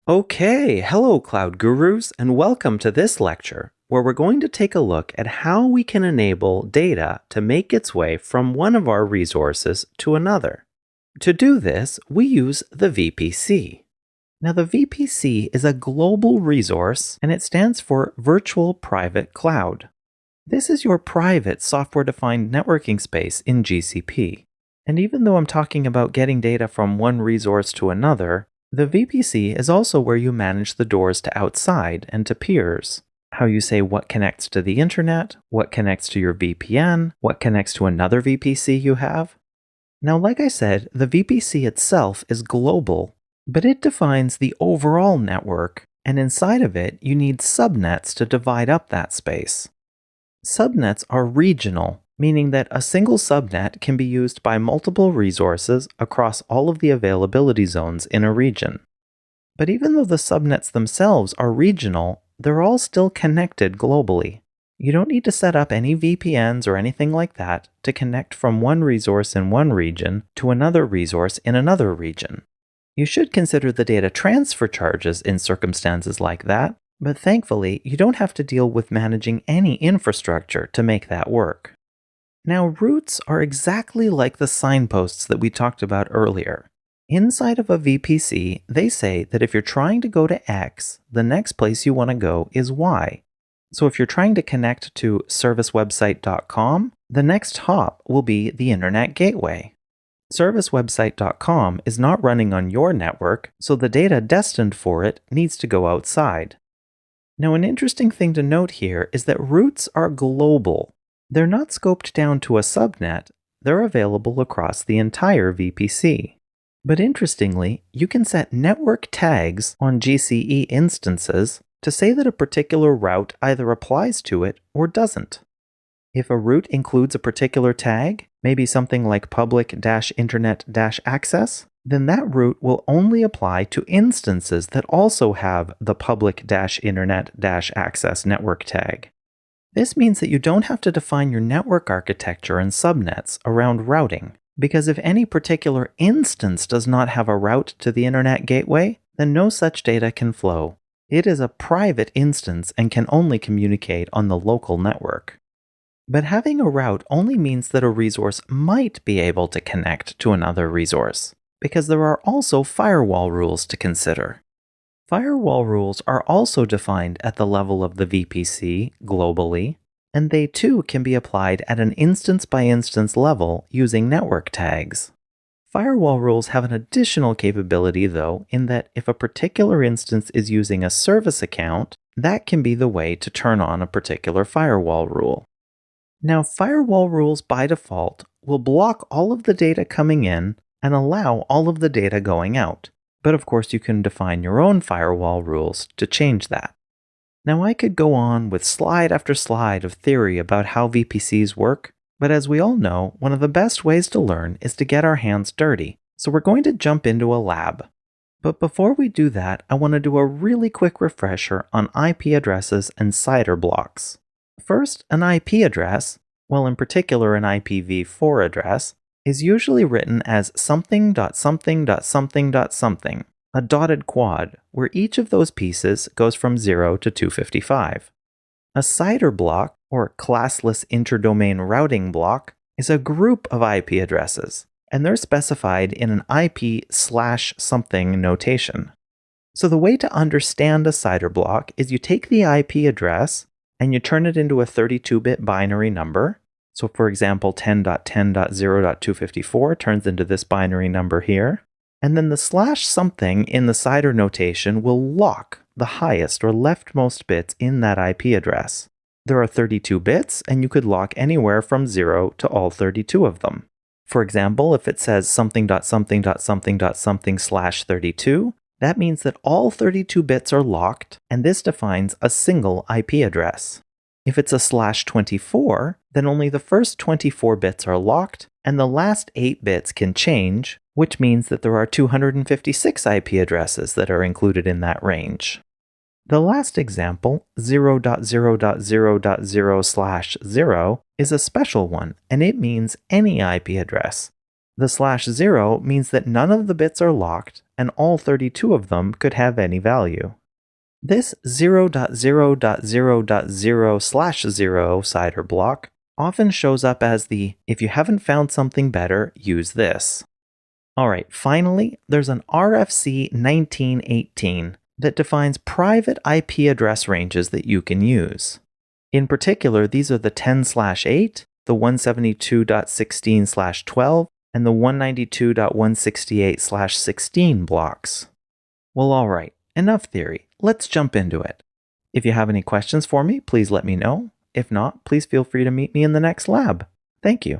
Okay, hello Cloud Gurus, and welcome to this lecture, where we're going to take a look at how we can enable data to make its way from one of our resources to another. To do this, we use the VPC. Now, the VPC is a global resource, and it stands for Virtual Private Cloud. This is your private software-defined networking space in GCP. And even though I'm talking about getting data from one resource to another, the VPC is also where you manage the doors to outside and to peers. How you say what connects to the internet, what connects to your VPN, what connects to another VPC you have. Now, like I said, the VPC itself is global, but it defines the overall network, and inside of it, you need subnets to divide up that space. Subnets are regional, meaning that a single subnet can be used by multiple resources across all of the availability zones in a region. But even though the subnets themselves are regional, they're all still connected globally. You don't need to set up any VPNs or anything like that to connect from one resource in one region to another resource in another region. You should consider the data transfer charges in circumstances like that, but thankfully, you don't have to deal with managing any infrastructure to make that work. Now, routes are exactly like the signposts that we talked about earlier. Inside of a VPC, they say that if you're trying to go to X, the next place you want to go is Y. So if you're trying to connect to servicewebsite.com, the next hop will be the Internet Gateway. Servicewebsite.com is not running on your network, so the data destined for it needs to go outside. Now, an interesting thing to note here is that routes are global. They're not scoped down to a subnet, they're available across the entire VPC. But interestingly, you can set network tags on GCE instances to say that a particular route either applies to it or doesn't. If a route includes a particular tag, maybe something like public-internet-access, then that route will only apply to instances that also have the public-internet-access network tag. This means that you don't have to define your network architecture and subnets around routing, because if any particular instance does not have a route to the Internet Gateway, then no such data can flow. It is a private instance and can only communicate on the local network. But having a route only means that a resource might be able to connect to another resource, because there are also firewall rules to consider. Firewall rules are also defined at the level of the VPC globally, and they too can be applied at an instance-by-instance level using network tags. Firewall rules have an additional capability, though, in that if a particular instance is using a service account, that can be the way to turn on a particular firewall rule. Now, firewall rules by default will block all of the data coming in and allow all of the data going out. But of course, you can define your own firewall rules to change that. Now, I could go on with slide after slide of theory about how VPCs work, but as we all know, one of the best ways to learn is to get our hands dirty, so we're going to jump into a lab. But before we do that, I want to do a really quick refresher on IP addresses and CIDR blocks. First, an IP address, well in particular an IPv4 address, is usually written as something.something.something.something, a dotted quad, where each of those pieces goes from 0 to 255. A CIDR block, or classless interdomain routing block, is a group of IP addresses, and they're specified in an IP/something notation. So the way to understand a CIDR block is you take the IP address and you turn it into a 32-bit binary number. So for example, 10.10.0.254 turns into this binary number here. And then the /something in the CIDR notation will lock the highest or leftmost bits in that IP address. There are 32 bits, and you could lock anywhere from 0 to all 32 of them. For example, if it says something.something.something.something/32, that means that all 32 bits are locked, and this defines a single IP address. If it's a /24, then only the first 24 bits are locked, and the last 8 bits can change, which means that there are 256 IP addresses that are included in that range. The last example, 0.0.0.0/0, is a special one, and it means any IP address. The /0 means that none of the bits are locked, and all 32 of them could have any value. This 0.0.0.0/0 CIDR block often shows up as the "if you haven't found something better, use this." Alright, finally, there's an RFC 1918 that defines private IP address ranges that you can use. In particular, these are the 10/8, the 172.16/12, and the 192.168/16 blocks. Well, alright, enough theory. Let's jump into it. If you have any questions for me, please let me know. If not, please feel free to meet me in the next lab. Thank you.